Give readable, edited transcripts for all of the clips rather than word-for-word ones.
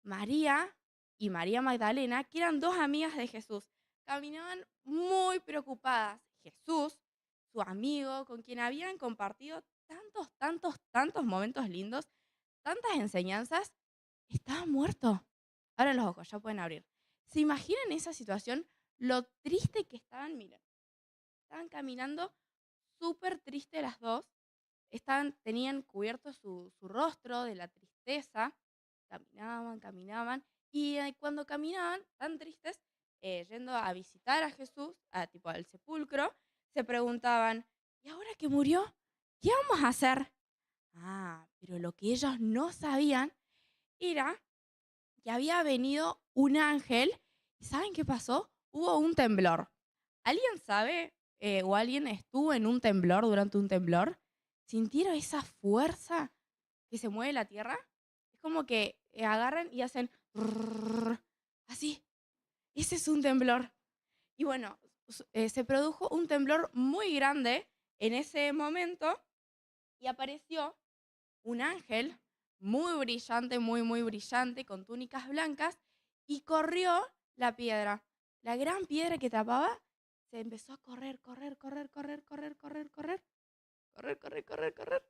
María y María Magdalena, que eran dos amigas de Jesús. Caminaban muy preocupadas. Jesús, su amigo, con quien habían compartido tantos, tantos, tantos momentos lindos, tantas enseñanzas, estaba muerto. Abran los ojos, ya pueden abrir. ¿Se imaginan esa situación? Lo triste que estaban, miren. Estaban caminando súper tristes las dos. Tenían cubierto su rostro de la tristeza. Caminaban, caminaban. Y cuando caminaban, tan tristes, yendo a visitar a Jesús, tipo al sepulcro, se preguntaban, ¿y ahora que murió? ¿Qué vamos a hacer? Ah, pero lo que ellos no sabían era que había venido un ángel. ¿Y saben qué pasó? Hubo un temblor. ¿Alguien sabe o alguien estuvo en un temblor durante un temblor? ¿Sintieron esa fuerza que se mueve la tierra? Es como que agarran y hacen rrrr, así. Ese es un temblor. Y bueno, se produjo un temblor muy grande en ese momento y apareció un ángel muy brillante, muy, muy brillante, con túnicas blancas, y corrió la piedra. La gran piedra que tapaba se empezó a correr, correr, correr, correr, correr, correr, correr, correr, correr, correr, correr.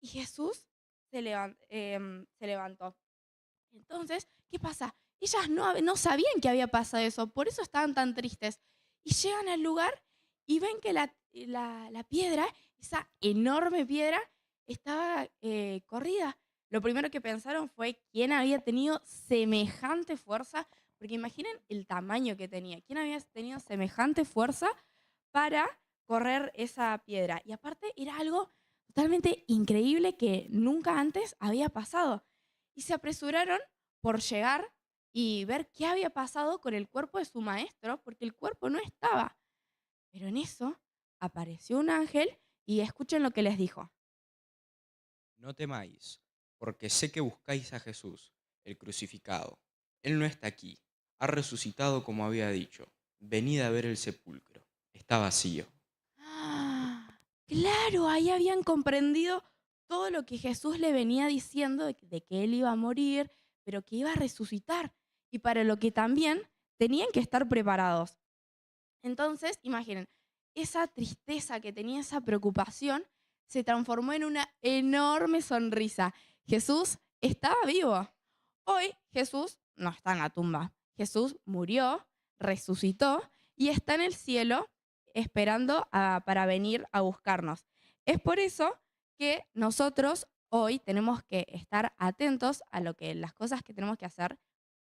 Y Jesús se levantó. Entonces, ¿qué pasa? Ellas no sabían que había pasado eso, por eso estaban tan tristes. Y llegan al lugar y ven que la piedra, esa enorme piedra, estaba corrida. Lo primero que pensaron fue quién había tenido semejante fuerza, porque imaginen el tamaño que tenía. ¿Quién había tenido semejante fuerza para correr esa piedra? Y aparte era algo totalmente increíble que nunca antes había pasado. Y se apresuraron por llegar y ver qué había pasado con el cuerpo de su maestro, porque el cuerpo no estaba. Pero en eso apareció un ángel y escuchen lo que les dijo. No temáis, porque sé que buscáis a Jesús, el crucificado. Él no está aquí, ha resucitado como había dicho. Venid a ver el sepulcro. Está vacío. ¡Ah! Claro, ahí habían comprendido todo lo que Jesús le venía diciendo de que él iba a morir, pero que iba a resucitar y para lo que también tenían que estar preparados. Entonces, imaginen, esa tristeza que tenía, esa preocupación, se transformó en una enorme sonrisa. Jesús estaba vivo. Hoy Jesús no está en la tumba. Jesús murió, resucitó y está en el cielo esperando para venir a buscarnos. Es por eso que nosotros hoy tenemos que estar atentos a las cosas que tenemos que hacer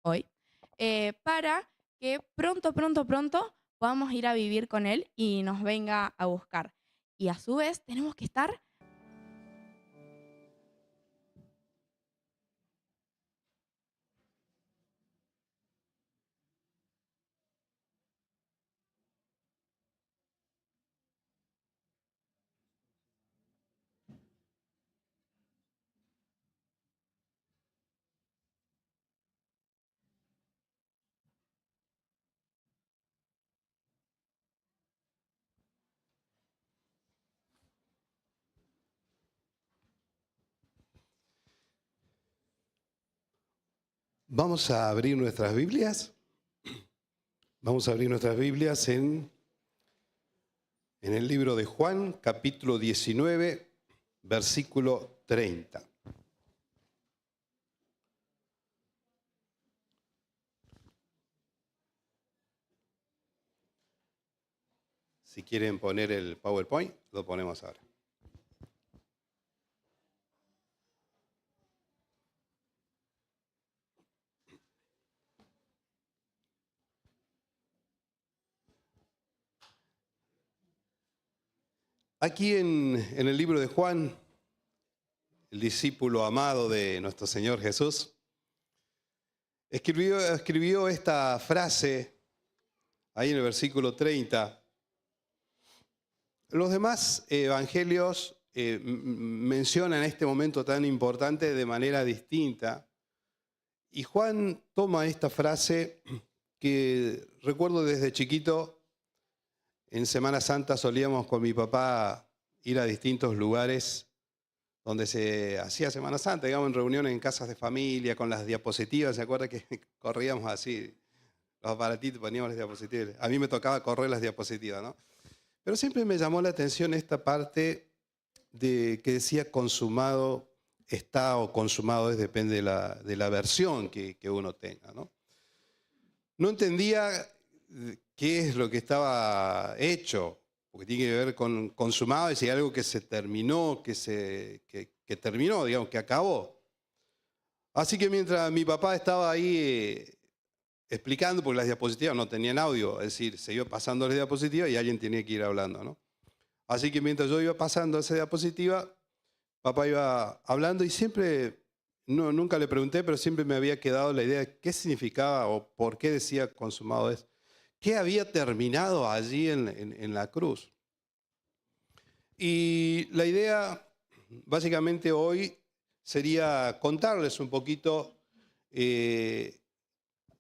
hoy para que pronto, pronto, pronto podamos ir a vivir con Él y nos venga a buscar. Y a su vez tenemos que estar. Vamos a abrir nuestras Biblias. Vamos a abrir nuestras Biblias en el libro de Juan, capítulo 19, versículo 30. Si quieren poner el PowerPoint, lo ponemos ahora. Aquí en el libro de Juan, el discípulo amado de nuestro Señor Jesús, escribió esta frase ahí en el versículo 30. Los demás evangelios mencionan este momento tan importante de manera distinta. Y Juan toma esta frase que recuerdo desde chiquito. En Semana Santa solíamos con mi papá ir a distintos lugares donde se hacía Semana Santa, digamos, en reuniones en casas de familia, con las diapositivas. ¿Se acuerda que corríamos así? Los aparatitos, poníamos las diapositivas. A mí me tocaba correr las diapositivas, ¿no? Pero siempre me llamó la atención esta parte de que decía consumado está o consumado es, depende de la versión que uno tenga, ¿no? No entendía qué es lo que estaba hecho, porque tiene que ver con consumado, es decir, algo que se terminó, que terminó, digamos, que acabó. Así que mientras mi papá estaba ahí explicando, porque las diapositivas no tenían audio, es decir, se iba pasando las diapositivas y alguien tenía que ir hablando, ¿no? Así que mientras yo iba pasando esa diapositiva, papá iba hablando y siempre, nunca le pregunté, pero siempre me había quedado la idea de qué significaba o por qué decía consumado es. ¿Qué había terminado allí en la cruz? Y la idea, básicamente hoy, sería contarles un poquito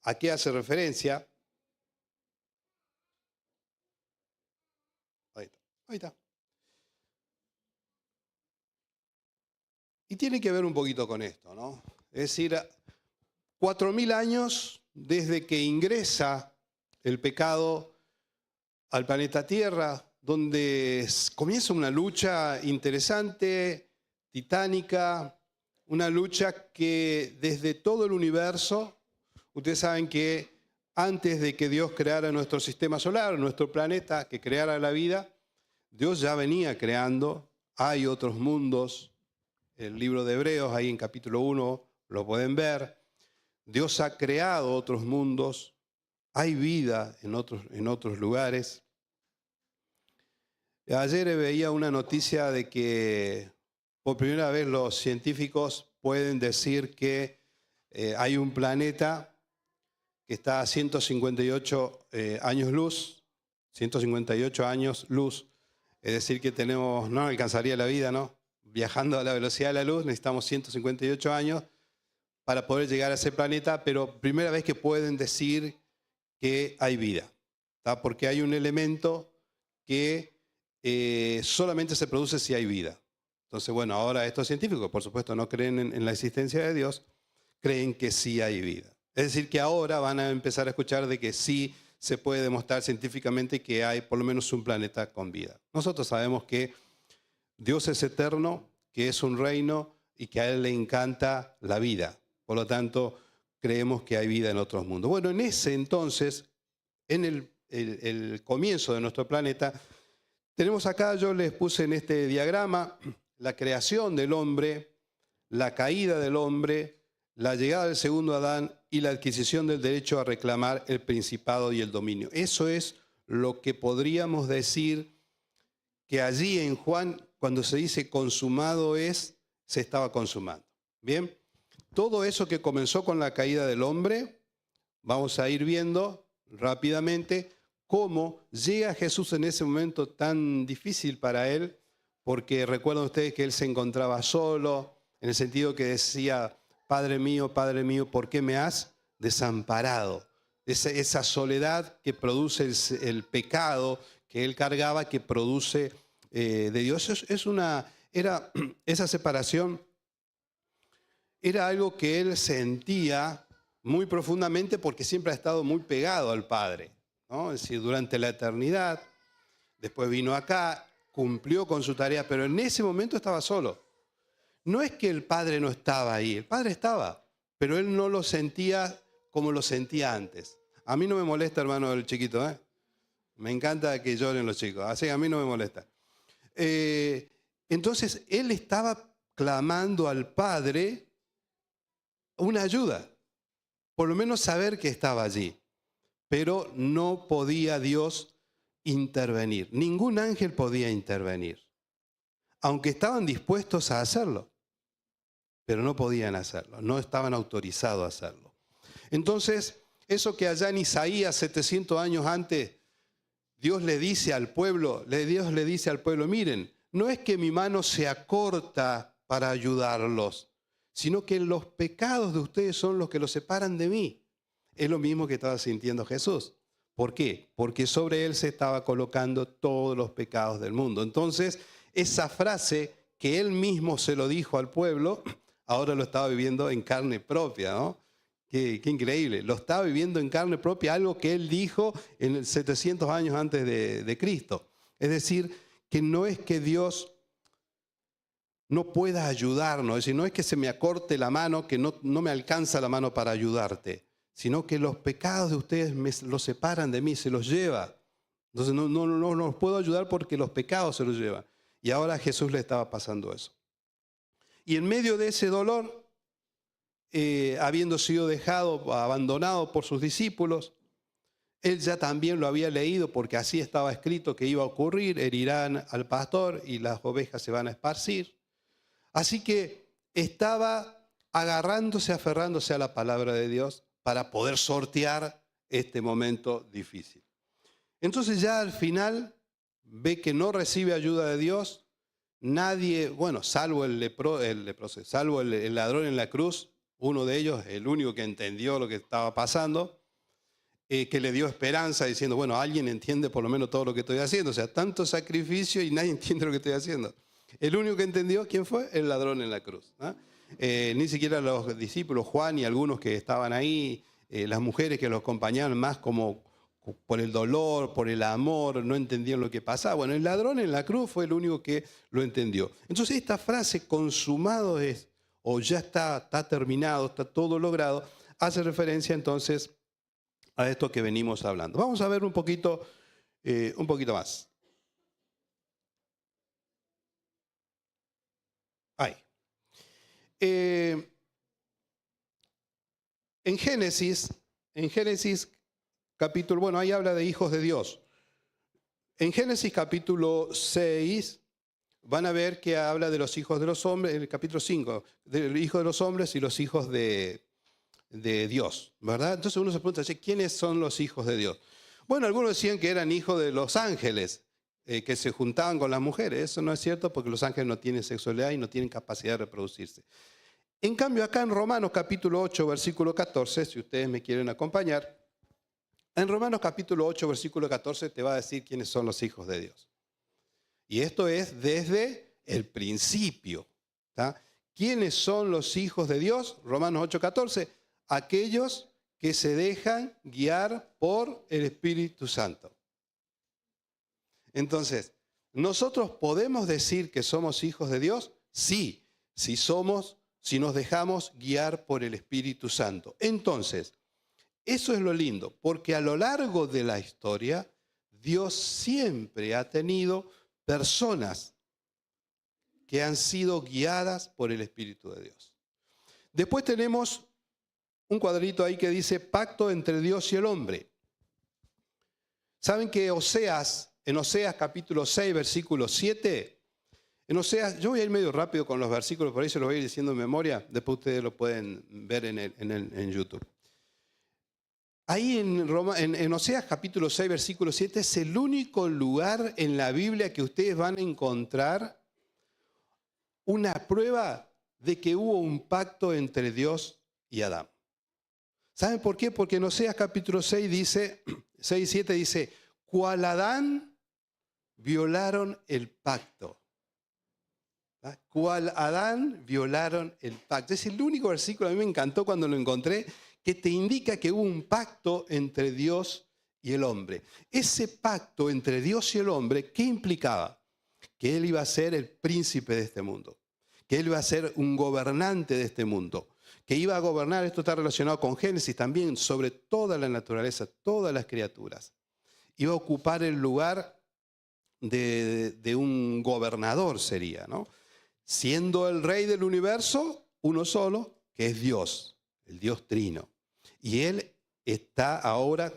a qué hace referencia. Ahí está. Ahí está. Y tiene que ver un poquito con esto, ¿no? Es decir, 4000 años desde que ingresa el pecado al planeta Tierra, donde comienza una lucha interesante, titánica, una lucha que desde todo el universo, ustedes saben que antes de que Dios creara nuestro sistema solar, nuestro planeta, que creara la vida, Dios ya venía creando, hay otros mundos. El libro de Hebreos, ahí en capítulo 1, lo pueden ver. Dios ha creado otros mundos, hay vida en otros lugares. Ayer veía una noticia de que por primera vez los científicos pueden decir que hay un planeta que está a 158 años luz, 158 años luz, es decir que no alcanzaría la vida, ¿no? Viajando a la velocidad de la luz necesitamos 158 años para poder llegar a ese planeta, pero primera vez que pueden decir que hay vida, ¿tá? Porque hay un elemento que solamente se produce si hay vida. Entonces, bueno, ahora estos científicos, por supuesto, no creen en la existencia de Dios, creen que sí hay vida. Es decir, que ahora van a empezar a escuchar de que sí se puede demostrar científicamente que hay por lo menos un planeta con vida. Nosotros sabemos que Dios es eterno, que es un reino y que a Él le encanta la vida. Por lo tanto, creemos que hay vida en otros mundos. Bueno, en ese entonces, en el comienzo de nuestro planeta, tenemos acá, yo les puse en este diagrama, la creación del hombre, la caída del hombre, la llegada del segundo Adán y la adquisición del derecho a reclamar el principado y el dominio. Eso es lo que podríamos decir que allí en Juan, cuando se dice consumado es, se estaba consumando. Bien, todo eso que comenzó con la caída del hombre, vamos a ir viendo rápidamente cómo llega Jesús en ese momento tan difícil para él, porque recuerdan ustedes que él se encontraba solo, en el sentido que decía, Padre mío, ¿por qué me has desamparado? Esa soledad que produce el pecado que él cargaba, que produce de Dios. Esa separación era algo que él sentía muy profundamente porque siempre ha estado muy pegado al Padre, ¿no? Es decir, durante la eternidad, después vino acá, cumplió con su tarea, pero en ese momento estaba solo. No es que el Padre no estaba ahí, el Padre estaba, pero él no lo sentía como lo sentía antes. A mí no me molesta, hermano, el chiquito, ¿eh? Me encanta que lloren los chicos, así que a mí no me molesta. Entonces, él estaba clamando al Padre una ayuda, por lo menos saber que estaba allí, pero no podía Dios intervenir. Ningún ángel podía intervenir, aunque estaban dispuestos a hacerlo, pero no podían hacerlo, no estaban autorizados a hacerlo. Entonces, eso que allá en Isaías, 700 años antes, Dios le dice al pueblo, miren, no es que mi mano se acorta para ayudarlos, sino que los pecados de ustedes son los que los separan de mí. Es lo mismo que estaba sintiendo Jesús. ¿Por qué? Porque sobre él se estaba colocando todos los pecados del mundo. Entonces, esa frase que él mismo se lo dijo al pueblo, ahora lo estaba viviendo en carne propia, ¿no? Qué increíble. Lo estaba viviendo en carne propia, algo que él dijo en 700 años antes de Cristo. Es decir, que no es que Dios no pueda ayudarnos, es decir, no es que se me acorte la mano, que no me alcanza la mano para ayudarte, sino que los pecados de ustedes los separan de mí, se los lleva. Entonces no los puedo ayudar porque los pecados se los llevan. Y ahora a Jesús le estaba pasando eso. Y en medio de ese dolor, habiendo sido dejado, abandonado por sus discípulos, él ya también lo había leído porque así estaba escrito que iba a ocurrir, herirán al pastor y las ovejas se van a esparcir. Así que estaba aferrándose a la palabra de Dios para poder sortear este momento difícil. Entonces ya al final ve que no recibe ayuda de Dios, nadie, bueno, salvo el ladrón en la cruz, uno de ellos, el único que entendió lo que estaba pasando, que le dio esperanza diciendo, bueno, alguien entiende por lo menos todo lo que estoy haciendo, o sea, tanto sacrificio y nadie entiende lo que estoy haciendo. El único que entendió, ¿quién fue? El ladrón en la cruz, ¿no? Ni siquiera los discípulos, Juan y algunos que estaban ahí, las mujeres que los acompañaban más como por el dolor, por el amor, no entendían lo que pasaba. Bueno, el ladrón en la cruz fue el único que lo entendió. Entonces esta frase, consumado es, o ya está terminado, está todo logrado, hace referencia entonces a esto que venimos hablando. Vamos a ver un poquito más. Ahí. En Génesis capítulo, bueno, ahí habla de hijos de Dios. En Génesis capítulo 6 van a ver que habla de los hijos de los hombres, en el capítulo 5, del hijo de los hombres y los hijos de Dios, ¿verdad? Entonces uno se pregunta, ¿quiénes son los hijos de Dios? Bueno, algunos decían que eran hijos de los ángeles, que se juntaban con las mujeres. Eso no es cierto porque los ángeles no tienen sexualidad y no tienen capacidad de reproducirse. En cambio, acá en Romanos capítulo 8, versículo 14, si ustedes me quieren acompañar, en Romanos capítulo 8, versículo 14 te va a decir quiénes son los hijos de Dios. Y esto es desde el principio, ¿tá? ¿Quiénes son los hijos de Dios? Romanos 8, 14, aquellos que se dejan guiar por el Espíritu Santo. Entonces, ¿nosotros podemos decir que somos hijos de Dios? Sí, si nos dejamos guiar por el Espíritu Santo. Entonces, eso es lo lindo, porque a lo largo de la historia, Dios siempre ha tenido personas que han sido guiadas por el Espíritu de Dios. Después tenemos un cuadrito ahí que dice pacto entre Dios y el hombre. ¿Saben que en Oseas capítulo 6, versículo 7, en Oseas, yo voy a ir medio rápido con los versículos, por ahí se los voy a ir diciendo en memoria, después ustedes lo pueden ver en YouTube. Ahí en Oseas capítulo 6, versículo 7, es el único lugar en la Biblia que ustedes van a encontrar una prueba de que hubo un pacto entre Dios y Adán. ¿Saben por qué? Porque en Oseas capítulo 6 dice, 6 y 7 dice, cual Adán violaron el pacto. ¿Ah? Cual Adán violaron el pacto. Es el único versículo, a mí me encantó cuando lo encontré, que te indica que hubo un pacto entre Dios y el hombre. Ese pacto entre Dios y el hombre, ¿qué implicaba? Que él iba a ser el príncipe de este mundo, que él iba a ser un gobernante de este mundo, que iba a gobernar, esto está relacionado con Génesis también, sobre toda la naturaleza, todas las criaturas. Iba a ocupar el lugar de un gobernador sería, ¿no? Siendo el rey del universo, uno solo, que es Dios, el Dios trino. Y él está ahora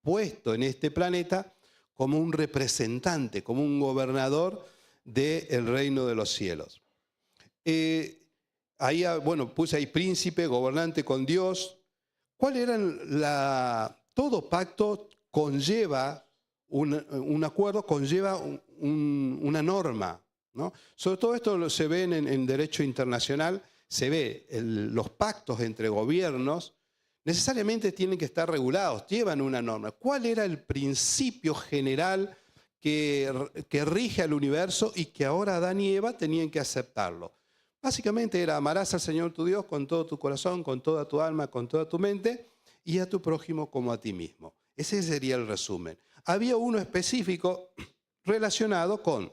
puesto en este planeta como un representante, como un gobernador del reino de los cielos. Ahí, bueno, puse ahí príncipe, gobernante con Dios. ¿Cuál era todo pacto conlleva un acuerdo, conlleva una norma, ¿no? Sobre todo esto se ve en derecho internacional, se ve los pactos entre gobiernos necesariamente tienen que estar regulados, llevan una norma. ¿Cuál era el principio general que rige al universo y que ahora Adán y Eva tenían que aceptarlo. Básicamente era: amarás al Señor tu Dios con todo tu corazón, con toda tu alma, con toda tu mente, y a tu prójimo como a ti mismo. Ese sería el resumen. Había uno específico relacionado con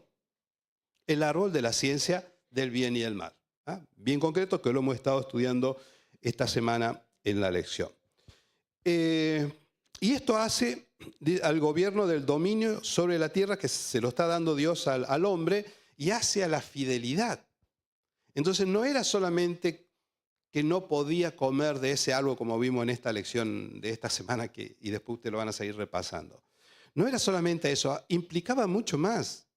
el árbol de la ciencia del bien y el mal. Bien concreto, que lo hemos estado estudiando esta semana en la lección. Y esto hace al gobierno del dominio sobre la tierra, que se lo está dando Dios al hombre, y hace a la fidelidad. Entonces no era solamente que no podía comer de ese árbol, como vimos en esta lección de esta semana, y después ustedes lo van a seguir repasando. No era solamente eso, implicaba mucho más.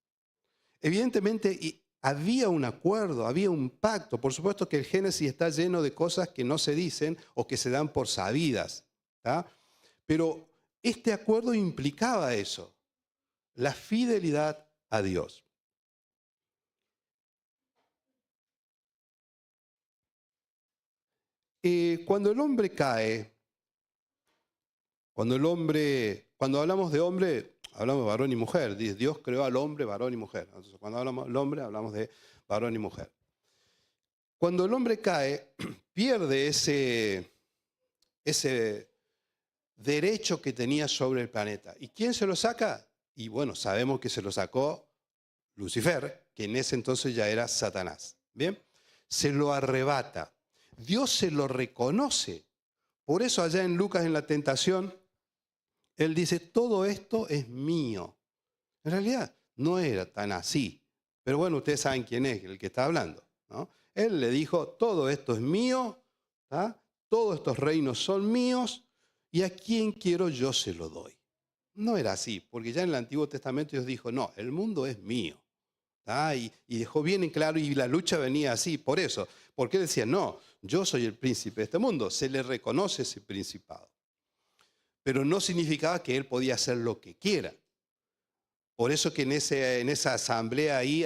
Evidentemente había un acuerdo, había un pacto. Por supuesto que el Génesis está lleno de cosas que no se dicen o que se dan por sabidas, ¿tá? Pero este acuerdo implicaba eso, la fidelidad a Dios. Cuando el hombre cae, cuando hablamos de hombre, hablamos de varón y mujer. Dios creó al hombre varón y mujer. Entonces, cuando hablamos del hombre, hablamos de varón y mujer. Cuando el hombre cae, pierde ese derecho que tenía sobre el planeta. ¿Y quién se lo saca? Y bueno, sabemos que se lo sacó Lucifer, que en ese entonces ya era Satanás. ¿Bien? Se lo arrebata. Dios se lo reconoce. Por eso allá en Lucas, en la tentación, él dice: todo esto es mío. En realidad no era tan así. Pero bueno, ustedes saben quién es el que está hablando, ¿no? Él le dijo: todo esto es mío, ¿tá? Todos estos reinos son míos, y a quien quiero yo se lo doy. No era así, porque ya en el Antiguo Testamento Dios dijo: no, el mundo es mío. Y dejó bien en claro, y la lucha venía así, por eso. Porque él decía: no, yo soy el príncipe de este mundo. Se le reconoce ese principado. Pero no significaba que él podía hacer lo que quiera. Por eso que en esa asamblea ahí,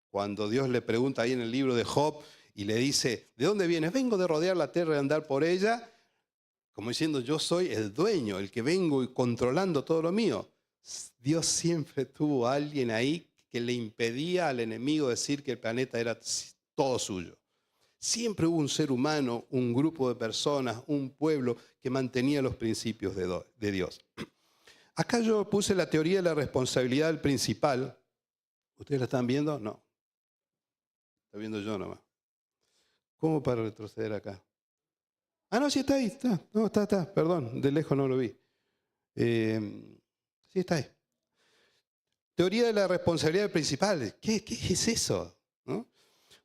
cuando Dios le pregunta ahí en el libro de Job y le dice: ¿de dónde vienes? Vengo de rodear la tierra y andar por ella. Como diciendo: yo soy el dueño, el que vengo y controlando todo lo mío. Dios siempre tuvo a alguien ahí que le impedía al enemigo decir que el planeta era todo suyo. Siempre hubo un ser humano, un grupo de personas, un pueblo que mantenía los principios de Dios. Acá yo puse la teoría de la responsabilidad del principal. ¿Ustedes la están viendo? No. Está viendo yo nomás. ¿Cómo para retroceder acá? Ah, no, sí está ahí. Está. Perdón, de lejos no lo vi. Sí está ahí. Teoría de la responsabilidad del principal. ¿Qué es eso? ¿No?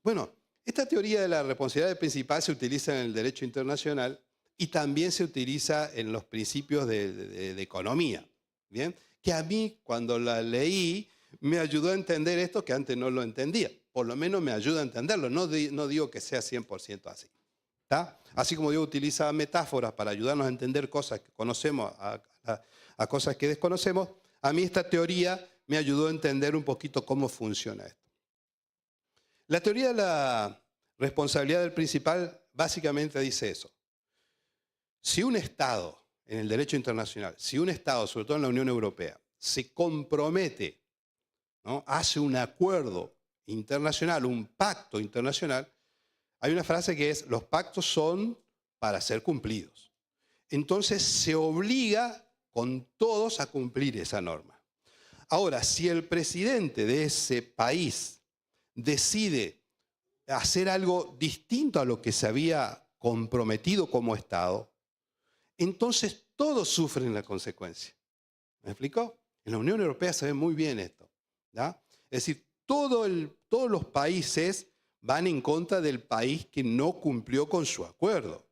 Bueno, esta teoría de la responsabilidad del principal se utiliza en el derecho internacional y también se utiliza en los principios de economía. ¿Bien? Que a mí, cuando la leí, me ayudó a entender esto que antes no lo entendía. Por lo menos me ayuda a entenderlo. No digo que sea 100% así. ¿Tá? Así como Dios utiliza metáforas para ayudarnos a entender cosas que conocemos a cosas que desconocemos, a mí esta teoría me ayudó a entender un poquito cómo funciona esto. La teoría de la responsabilidad del principal básicamente dice eso. Si un Estado, en el derecho internacional, si un Estado, sobre todo en la Unión Europea, se compromete, ¿no? Hace un acuerdo internacional, un pacto internacional, hay una frase que es: los pactos son para ser cumplidos. Entonces se obliga con todos a cumplir esa norma. Ahora, si el presidente de ese país decide hacer algo distinto a lo que se había comprometido como Estado, entonces todos sufren la consecuencia. ¿Me explico? En la Unión Europea se ve muy bien esto, ¿ya? Es decir, todos los países van en contra del país que no cumplió con su acuerdo.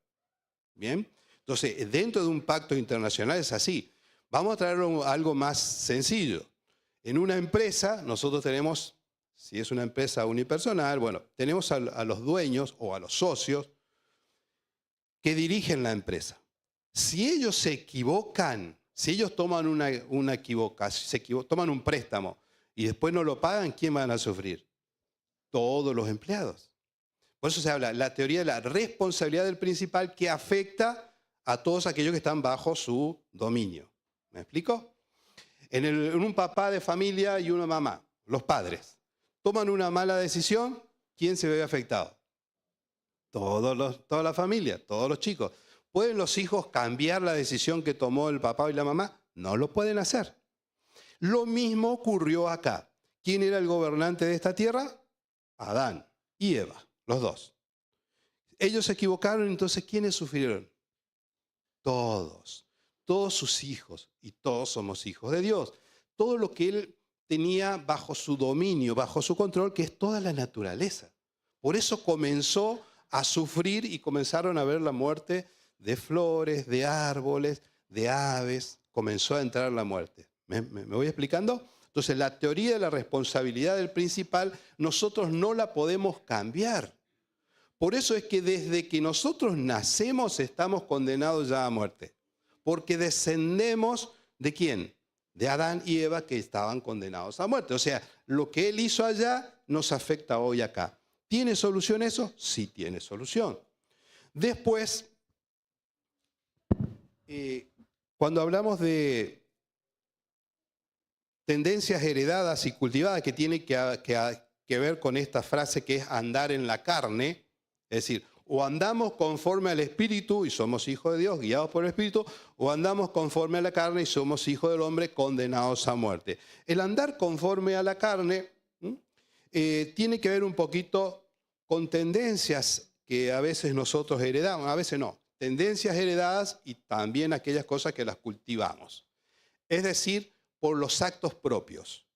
¿Bien? Entonces, dentro de un pacto internacional es así. Vamos a traer algo más sencillo. En una empresa, nosotros tenemos, si es una empresa unipersonal, bueno, tenemos a los dueños o a los socios que dirigen la empresa. Si ellos se equivocan, si ellos toman una equivocación, toman un préstamo y después no lo pagan, ¿quién van a sufrir? Todos los empleados. Por eso se habla la teoría de la responsabilidad del principal, que afecta a todos aquellos que están bajo su dominio. ¿Me explico? En un papá de familia y una mamá, los padres, toman una mala decisión, ¿quién se ve afectado? Toda la familia, todos los chicos. ¿Pueden los hijos cambiar la decisión que tomó el papá y la mamá? No lo pueden hacer. Lo mismo ocurrió acá. ¿Quién era el gobernante de esta tierra? Adán y Eva, los dos. Ellos se equivocaron, entonces ¿quiénes sufrieron? Todos sus hijos, y todos somos hijos de Dios. Todo lo que Él tenía bajo su dominio, bajo su control, que es toda la naturaleza. Por eso comenzó a sufrir y comenzaron a ver la muerte de flores, de árboles, de aves. Comenzó a entrar la muerte. ¿Me voy explicando? Entonces, la teoría de la responsabilidad del principal, nosotros no la podemos cambiar. Por eso es que desde que nosotros nacemos estamos condenados ya a muerte. Porque descendemos ¿de quién? De Adán y Eva, que estaban condenados a muerte. O sea, lo que Él hizo allá nos afecta hoy acá. ¿Tiene solución eso? Sí tiene solución. Después, cuando hablamos de tendencias heredadas y cultivadas, que tiene que ver con esta frase que es andar en la carne, es decir, o andamos conforme al Espíritu y somos hijos de Dios, guiados por el Espíritu, o andamos conforme a la carne y somos hijos del hombre, condenados a muerte. El andar conforme a la carne tiene que ver un poquito con tendencias que a veces nosotros heredamos, a veces no, tendencias heredadas y también aquellas cosas que las cultivamos. Es decir, por los actos propios.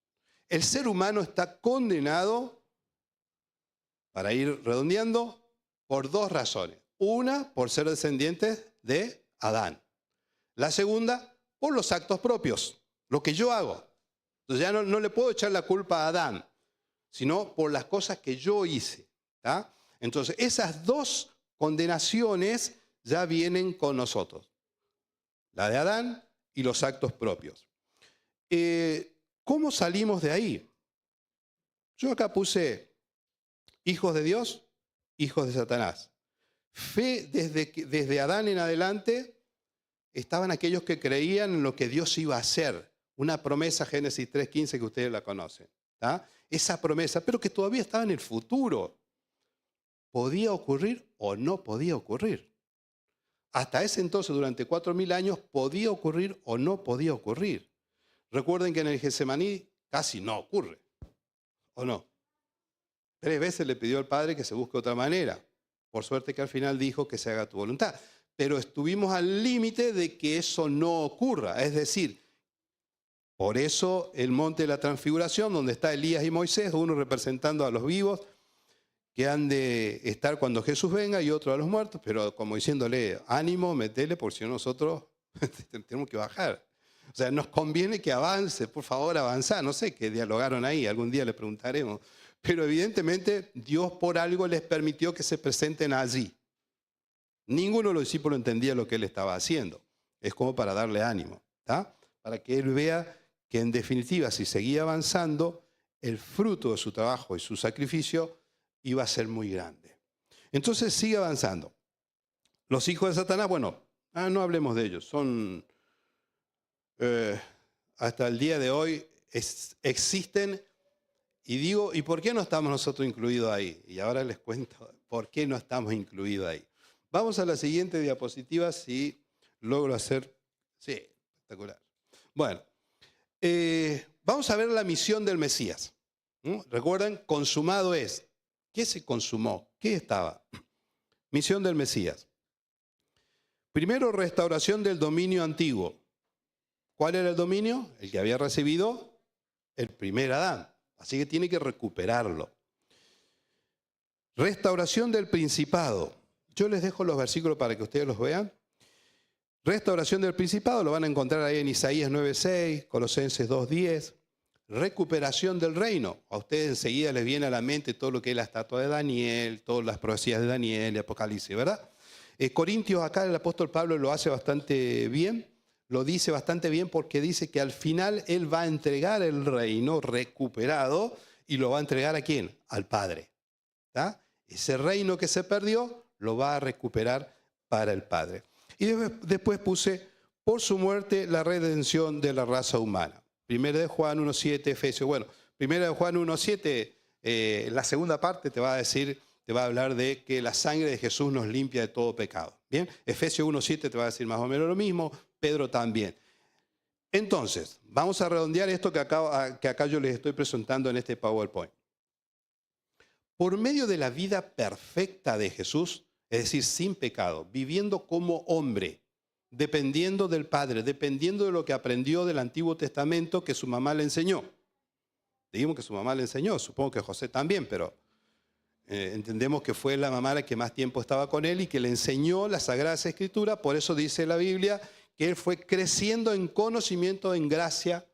El ser humano está condenado, para ir redondeando, por dos razones. Una, por ser descendientes de Adán. La segunda, por los actos propios, lo que yo hago. Entonces ya no le puedo echar la culpa a Adán, sino por las cosas que yo hice. ¿Tá? Entonces esas dos condenaciones ya vienen con nosotros. La de Adán y los actos propios. ¿Cómo salimos de ahí? Yo acá puse hijos de Dios, hijos de Satanás. Fe, desde Adán en adelante, estaban aquellos que creían en lo que Dios iba a hacer. Una promesa, Génesis 3:15, que ustedes la conocen. ¿Tá? Esa promesa, pero que todavía estaba en el futuro. ¿Podía ocurrir o no podía ocurrir? Hasta ese entonces, durante 4000 años, ¿podía ocurrir o no podía ocurrir? Recuerden que en el Getsemaní casi no ocurre, ¿o no? 3 veces le pidió al Padre que se busque otra manera. Por suerte que al final dijo que se haga tu voluntad. Pero estuvimos al límite de que eso no ocurra. Es decir, por eso el monte de la transfiguración, donde está Elías y Moisés, uno representando a los vivos, que han de estar cuando Jesús venga, y otro a los muertos, pero como diciéndole, ánimo, metele, porque si no nosotros tenemos que bajar. O sea, nos conviene que avance, por favor, avanzá. No sé qué dialogaron ahí, algún día le preguntaremos. Pero evidentemente Dios por algo les permitió que se presenten allí. Ninguno de los discípulos entendía lo que Él estaba haciendo. Es como para darle ánimo, ¿tá? Para que Él vea que en definitiva, si seguía avanzando, el fruto de su trabajo y su sacrificio iba a ser muy grande. Entonces sigue avanzando. Los hijos de Satanás, bueno, no hablemos de ellos. Son, hasta el día de hoy, existen. Y digo, ¿y por qué no estamos nosotros incluidos ahí? Y ahora les cuento por qué no estamos incluidos ahí. Vamos a la siguiente diapositiva, si logro hacer. Sí, espectacular. Bueno, vamos a ver la misión del Mesías. ¿Recuerdan? Consumado es. ¿Qué se consumó? ¿Qué estaba? Misión del Mesías. Primero, restauración del dominio antiguo. ¿Cuál era el dominio? El que había recibido el primer Adán. Así que tiene que recuperarlo. Restauración del principado. Yo les dejo los versículos para que ustedes los vean. Restauración del principado, lo van a encontrar ahí en Isaías 9:6, Colosenses 2:10. Recuperación del reino. A ustedes enseguida les viene a la mente todo lo que es la estatua de Daniel, todas las profecías de Daniel y Apocalipsis, ¿verdad? Corintios, acá el apóstol Pablo lo hace bastante bien. Lo dice bastante bien porque dice que al final Él va a entregar el reino recuperado y lo va a entregar ¿a quién? Al Padre. ¿Tá? Ese reino que se perdió lo va a recuperar para el Padre. Y después puse, por su muerte, la redención de la raza humana. 1 de Juan 1.7, Efesios. Bueno, 1 de Juan 1.7, la segunda parte te va a hablar de que la sangre de Jesús nos limpia de todo pecado. Bien, Efesios 1.7 te va a decir más o menos lo mismo, Pedro también. Entonces, vamos a redondear esto que acá yo les estoy presentando en este PowerPoint. Por medio de la vida perfecta de Jesús, es decir, sin pecado, viviendo como hombre, dependiendo del Padre, dependiendo de lo que aprendió del Antiguo Testamento que su mamá le enseñó. Dijimos que su mamá le enseñó, supongo que José también, pero entendemos que fue la mamá la que más tiempo estaba con él y que le enseñó las Sagradas Escrituras. Por eso dice la Biblia que él fue creciendo en conocimiento, en gracia.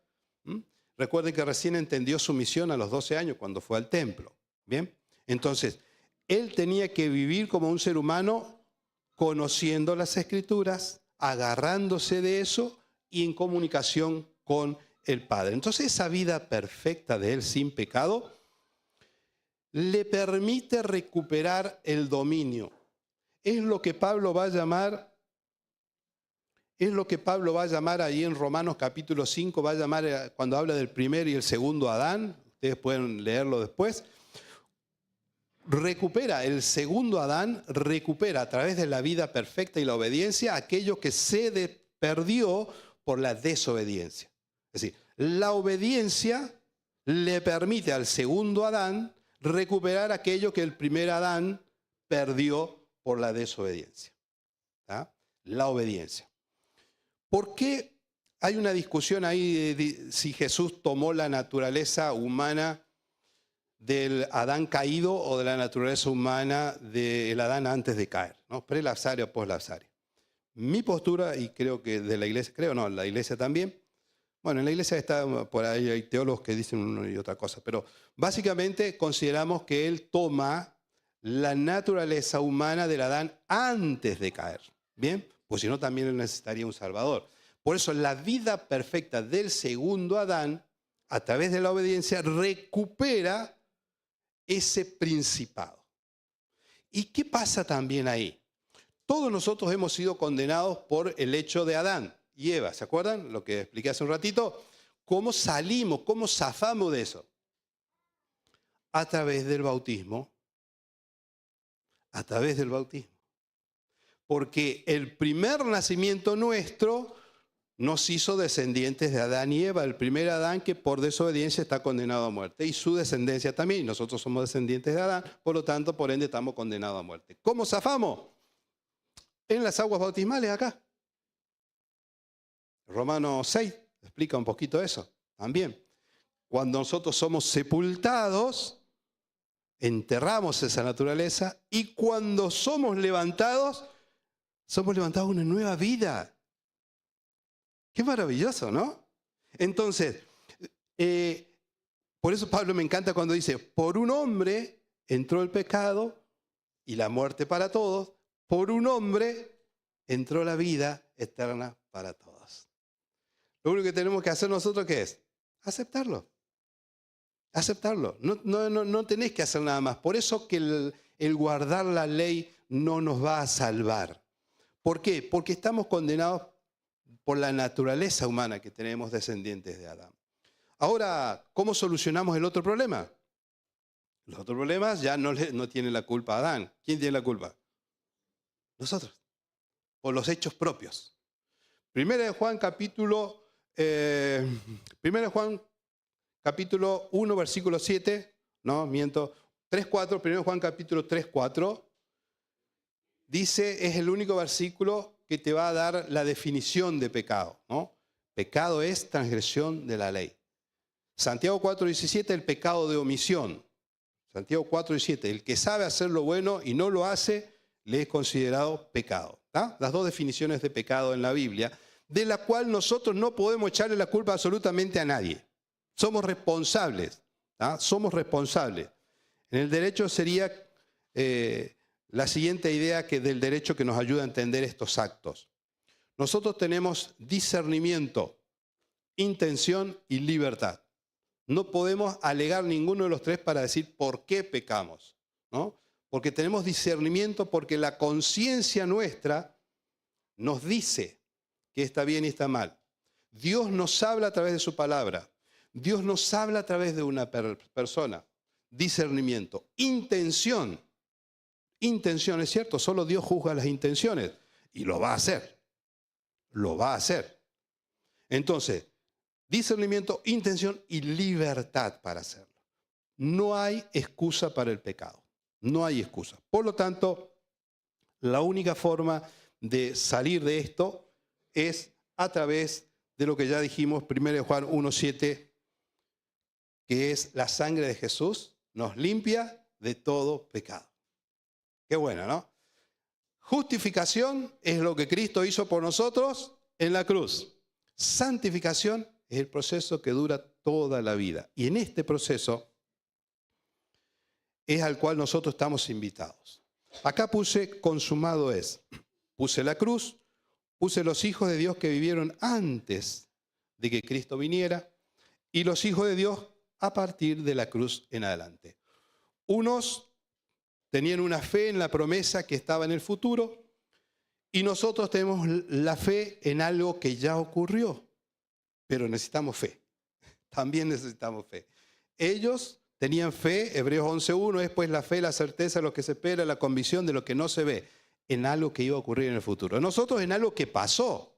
Recuerden que recién entendió su misión a los 12 años cuando fue al templo. ¿Bien? Entonces, él tenía que vivir como un ser humano conociendo las Escrituras, agarrándose de eso y en comunicación con el Padre. Entonces, esa vida perfecta de él sin pecado le permite recuperar el dominio. Es lo que Pablo va a llamar ahí en Romanos capítulo 5, va a llamar cuando habla del primer y el segundo Adán. Ustedes pueden leerlo después. El segundo Adán recupera a través de la vida perfecta y la obediencia aquello que se perdió por la desobediencia. Es decir, la obediencia le permite al segundo Adán recuperar aquello que el primer Adán perdió por la desobediencia. ¿Ah? La obediencia. ¿Por qué hay una discusión ahí de si Jesús tomó la naturaleza humana del Adán caído o de la naturaleza humana del Adán antes de caer, ¿no? Prelapsaria o poslapsaria? Mi postura, y creo que de la iglesia, la iglesia también. Bueno, en la iglesia está por ahí, hay teólogos que dicen una y otra cosa, pero básicamente consideramos que él toma la naturaleza humana del Adán antes de caer. ¿Bien? Pues si no, también él necesitaría un Salvador. Por eso la vida perfecta del segundo Adán, a través de la obediencia, recupera ese principado. ¿Y qué pasa también ahí? Todos nosotros hemos sido condenados por el hecho de Adán y Eva. ¿Se acuerdan? Lo que expliqué hace un ratito. ¿Cómo salimos? ¿Cómo zafamos de eso? A través del bautismo. A través del bautismo. Porque el primer nacimiento nuestro nos hizo descendientes de Adán y Eva. El primer Adán que por desobediencia está condenado a muerte. Y su descendencia también. Nosotros somos descendientes de Adán. Por lo tanto, por ende, estamos condenados a muerte. ¿Cómo zafamos? En las aguas bautismales acá. Romanos 6 explica un poquito eso también. Cuando nosotros somos sepultados, enterramos esa naturaleza y cuando somos levantados a una nueva vida. Qué maravilloso, ¿no? Entonces, por eso Pablo me encanta cuando dice, por un hombre entró el pecado y la muerte para todos, por un hombre entró la vida eterna para todos. Lo único que tenemos que hacer nosotros, ¿qué es? Aceptarlo. Aceptarlo. No tenés que hacer nada más. Por eso que el guardar la ley no nos va a salvar. ¿Por qué? Porque estamos condenados por la naturaleza humana que tenemos descendientes de Adán. Ahora, ¿cómo solucionamos el otro problema? Los otros problemas ya no tienen la culpa Adán. ¿Quién tiene la culpa? Nosotros. Por los hechos propios. Primera de Juan capítulo 1, versículo 7, no, miento, 3:4, 1 Juan capítulo 3:4, dice, es el único versículo que te va a dar la definición de pecado, ¿no? Pecado es transgresión de la ley. Santiago 4:17, el pecado de omisión. Santiago 4:17, el que sabe hacer lo bueno y no lo hace, le es considerado pecado. ¿Tá? Las dos definiciones de pecado en la Biblia, de la cual nosotros no podemos echarle la culpa absolutamente a nadie. Somos responsables. ¿Tá? Somos responsables. En el derecho sería la siguiente idea del derecho que nos ayuda a entender estos actos. Nosotros tenemos discernimiento, intención y libertad. No podemos alegar ninguno de los tres para decir por qué pecamos, ¿no? Porque tenemos discernimiento, porque la conciencia nuestra nos dice que está bien y está mal. Dios nos habla a través de su palabra. Dios nos habla a través de una persona. Discernimiento. Intención. Intención, es cierto, solo Dios juzga las intenciones. Y lo va a hacer. Lo va a hacer. Entonces, discernimiento, intención y libertad para hacerlo. No hay excusa para el pecado. No hay excusa. Por lo tanto, la única forma de salir de esto es a través de lo que ya dijimos, 1 Juan 1:7, que es la sangre de Jesús, nos limpia de todo pecado. Qué bueno, ¿no? Justificación es lo que Cristo hizo por nosotros en la cruz. Santificación es el proceso que dura toda la vida. Y en este proceso es al cual nosotros estamos invitados. Acá puse consumado es. Puse la cruz, puse los hijos de Dios que vivieron antes de que Cristo viniera y los hijos de Dios a partir de la cruz en adelante. Unos tenían una fe en la promesa que estaba en el futuro y nosotros tenemos la fe en algo que ya ocurrió, pero necesitamos fe. También necesitamos fe. Ellos tenían fe, Hebreos 11:1, es pues la fe, la certeza de lo que se espera, la convicción de lo que no se ve, en algo que iba a ocurrir en el futuro. Nosotros en algo que pasó,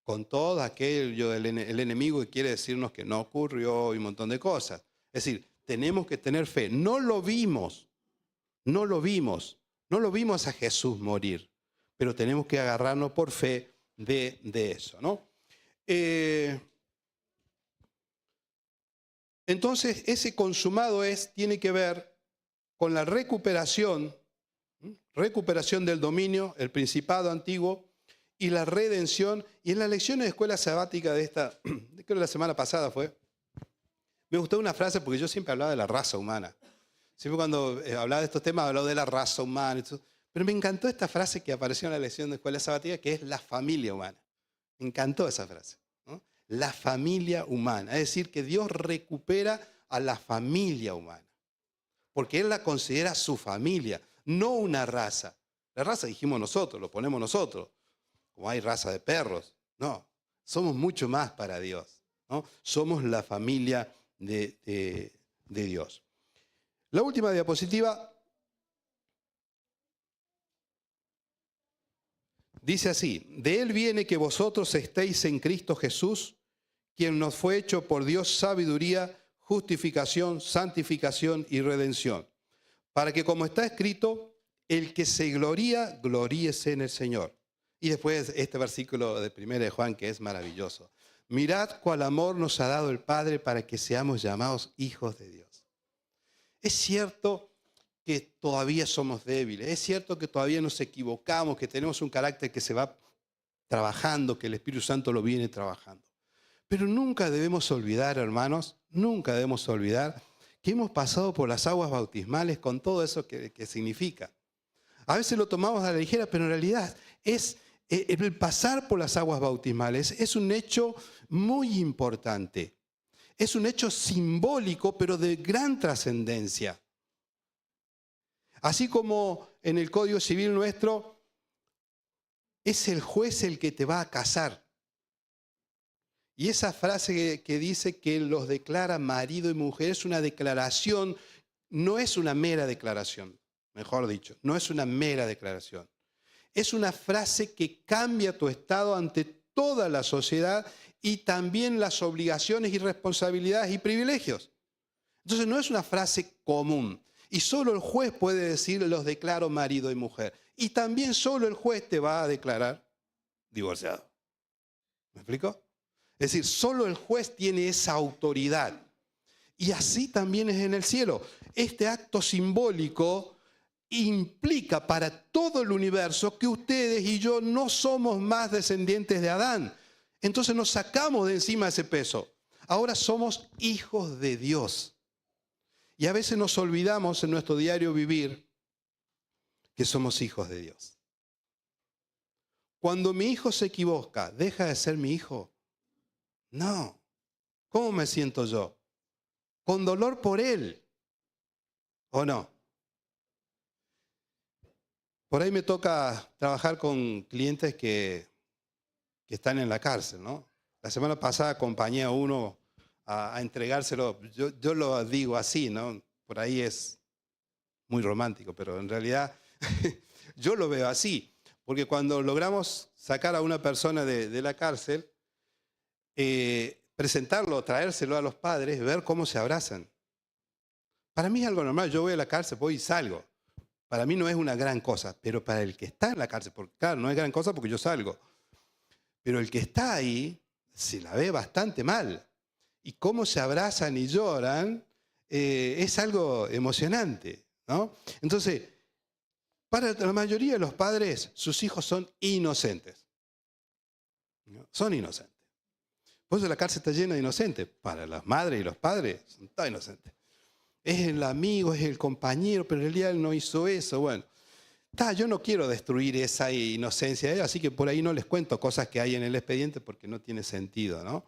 con todo aquello, el enemigo que quiere decirnos que no ocurrió y un montón de cosas. Es decir, tenemos que tener fe. No lo vimos a Jesús morir, pero tenemos que agarrarnos por fe de eso, ¿no? Entonces, ese consumado tiene que ver con la recuperación del dominio, el principado antiguo y la redención. Y en las lecciones de escuela sabática creo que la semana pasada fue, me gustó una frase porque yo siempre hablaba de la raza humana. Siempre cuando hablaba de estos temas hablaba de la raza humana. Pero me encantó esta frase que apareció en la lección de escuela sabática, que es la familia humana. Me encantó esa frase, ¿no? La familia humana. Es decir, que Dios recupera a la familia humana. Porque Él la considera su familia, no una raza. La raza dijimos nosotros, lo ponemos nosotros. Como hay raza de perros. No, somos mucho más para Dios, ¿no? Somos la familia de Dios. La última diapositiva dice así: de Él viene que vosotros estéis en Cristo Jesús, quien nos fue hecho por Dios sabiduría, justificación, santificación y redención. Para que, como está escrito, el que se gloría, gloríese en el Señor. Y después este versículo de 1 Juan que es maravilloso. Mirad cuál amor nos ha dado el Padre para que seamos llamados hijos de Dios. Es cierto que todavía somos débiles, es cierto que todavía nos equivocamos, que tenemos un carácter que se va trabajando, que el Espíritu Santo lo viene trabajando. Pero nunca debemos olvidar, hermanos, nunca debemos olvidar que hemos pasado por las aguas bautismales con todo eso que significa. A veces lo tomamos a la ligera, pero en realidad el pasar por las aguas bautismales es un hecho muy importante. Es un hecho simbólico, pero de gran trascendencia. Así como en el Código Civil nuestro, es el juez el que te va a casar. Y esa frase que dice que los declara marido y mujer es una declaración, no es una mera declaración, mejor dicho, no es una mera declaración. Es una frase que cambia tu estado ante toda la sociedad y también las obligaciones y responsabilidades y privilegios. Entonces no es una frase común. Y solo el juez puede decir los declaro marido y mujer. Y también solo el juez te va a declarar divorciado. ¿Me explico? Es decir, solo el juez tiene esa autoridad. Y así también es en el cielo. Este acto simbólico implica para todo el universo que ustedes y yo no somos más descendientes de Adán. Entonces nos sacamos de encima ese peso. Ahora somos hijos de Dios. Y a veces nos olvidamos en nuestro diario vivir que somos hijos de Dios. Cuando mi hijo se equivoca, ¿deja de ser mi hijo? No. ¿Cómo me siento yo? Con dolor por él. ¿O no? Por ahí me toca trabajar con clientes que están en la cárcel, ¿no? La semana pasada acompañé a uno a entregárselo. Yo lo digo así, ¿no? Por ahí es muy romántico, pero en realidad yo lo veo así. Porque cuando logramos sacar a una persona de la cárcel, presentarlo, traérselo a los padres, ver cómo se abrazan. Para mí es algo normal. Yo voy a la cárcel, voy y salgo. Para mí no es una gran cosa, pero para el que está en la cárcel, porque claro, no es gran cosa porque yo salgo, pero el que está ahí se la ve bastante mal. Y cómo se abrazan y lloran es algo emocionante, ¿no? Entonces, para la mayoría de los padres, sus hijos son inocentes, ¿no? Son inocentes. Por eso la cárcel está llena de inocentes. Para las madres y los padres, son todos inocentes. Es el amigo, es el compañero, pero en realidad él no hizo eso. Bueno, yo no quiero destruir esa inocencia de ellos, así que por ahí no les cuento cosas que hay en el expediente porque no tiene sentido, ¿no?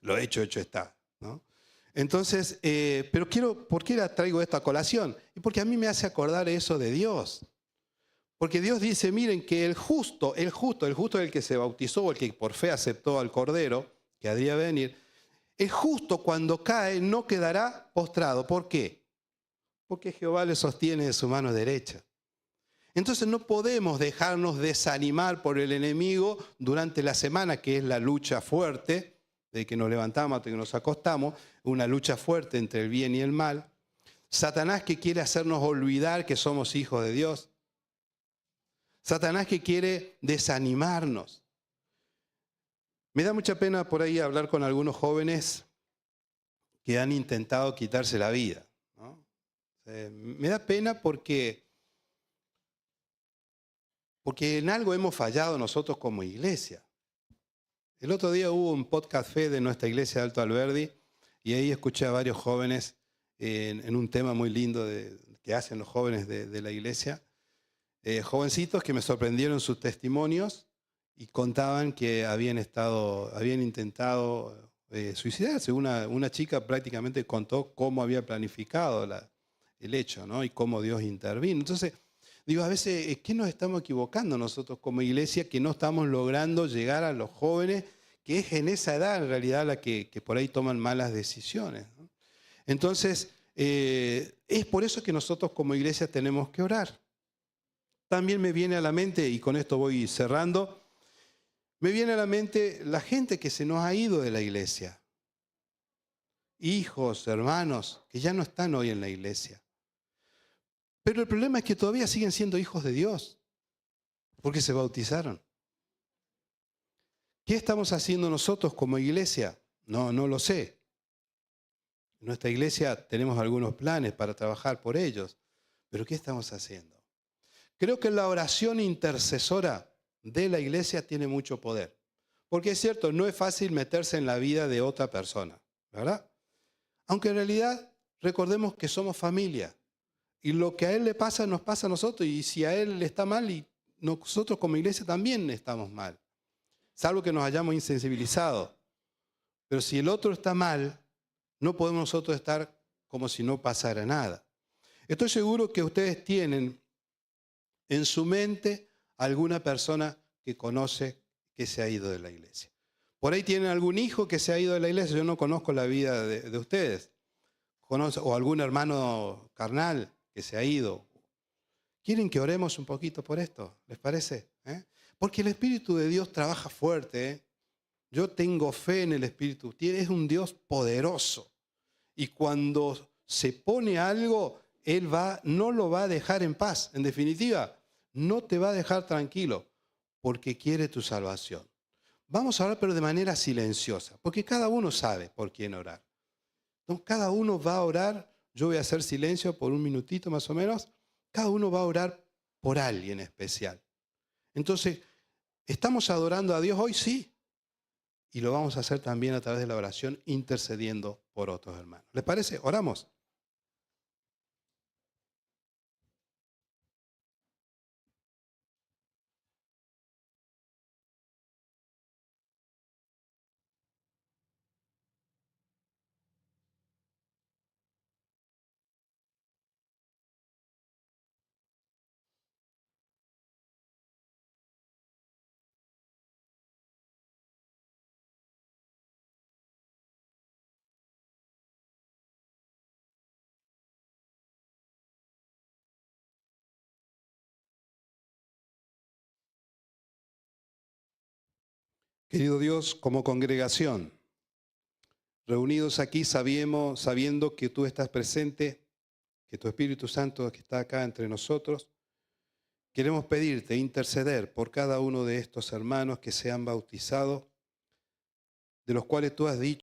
Lo hecho está, ¿no? Entonces, ¿por qué la traigo esta colación? Y porque a mí me hace acordar eso de Dios. Porque Dios dice, miren, que el justo, el que se bautizó o el que por fe aceptó al Cordero, que habría de venir, el justo cuando cae no quedará postrado. ¿Por qué? Porque Jehová le sostiene de su mano derecha. Entonces no podemos dejarnos desanimar por el enemigo durante la semana, que es la lucha fuerte, de que nos levantamos hasta que nos acostamos, una lucha fuerte entre el bien y el mal. Satanás que quiere hacernos olvidar que somos hijos de Dios. Satanás que quiere desanimarnos. Me da mucha pena por ahí hablar con algunos jóvenes que han intentado quitarse la vida, ¿no? Me da pena porque en algo hemos fallado nosotros como iglesia. El otro día hubo un podcast fe de nuestra iglesia de Alto Alberdi y ahí escuché a varios jóvenes en un tema muy lindo que hacen los jóvenes de la iglesia. Jovencitos que me sorprendieron sus testimonios y contaban que habían intentado suicidarse. Una chica prácticamente contó cómo había planificado el hecho, ¿no? Y cómo Dios intervino. Entonces, digo, a veces, ¿qué nos estamos equivocando nosotros como iglesia que no estamos logrando llegar a los jóvenes, que es en esa edad en realidad la que por ahí toman malas decisiones, ¿no? Entonces, es por eso que nosotros como iglesia tenemos que orar. También me viene a la mente, y con esto voy cerrando, me viene a la mente la gente que se nos ha ido de la iglesia. Hijos, hermanos, que ya no están hoy en la iglesia. Pero el problema es que todavía siguen siendo hijos de Dios, porque se bautizaron. ¿Qué estamos haciendo nosotros como iglesia? No lo sé. En nuestra iglesia tenemos algunos planes para trabajar por ellos, pero ¿qué estamos haciendo? Creo que la oración intercesora de la iglesia tiene mucho poder. Porque es cierto, no es fácil meterse en la vida de otra persona, ¿verdad? Aunque en realidad recordemos que somos familia. Y lo que a él le pasa nos pasa a nosotros. Y si a él le está mal, y nosotros como iglesia también estamos mal. Salvo que nos hayamos insensibilizado. Pero si el otro está mal, no podemos nosotros estar como si no pasara nada. Estoy seguro que ustedes tienen en su mente alguna persona que conoce que se ha ido de la iglesia. Por ahí tienen algún hijo que se ha ido de la iglesia. Yo no conozco la vida de ustedes. O algún hermano carnal que se ha ido. ¿Quieren que oremos un poquito por esto? ¿Les parece? Porque el Espíritu de Dios trabaja fuerte. Yo tengo fe en el Espíritu. Es un Dios poderoso. Y cuando se pone algo, Él no lo va a dejar en paz. En definitiva, no te va a dejar tranquilo porque quiere tu salvación. Vamos a orar, pero de manera silenciosa, porque cada uno sabe por quién orar. Entonces, cada uno va a orar. Yo voy a hacer silencio por un minutito más o menos. Cada uno va a orar por alguien especial. Entonces, ¿estamos adorando a Dios hoy? Sí. Y lo vamos a hacer también a través de la oración, intercediendo por otros hermanos. ¿Les parece? Oramos. Querido Dios, como congregación, reunidos aquí sabiendo que tú estás presente, que tu Espíritu Santo que está acá entre nosotros, queremos pedirte interceder por cada uno de estos hermanos que se han bautizado, de los cuales tú has dicho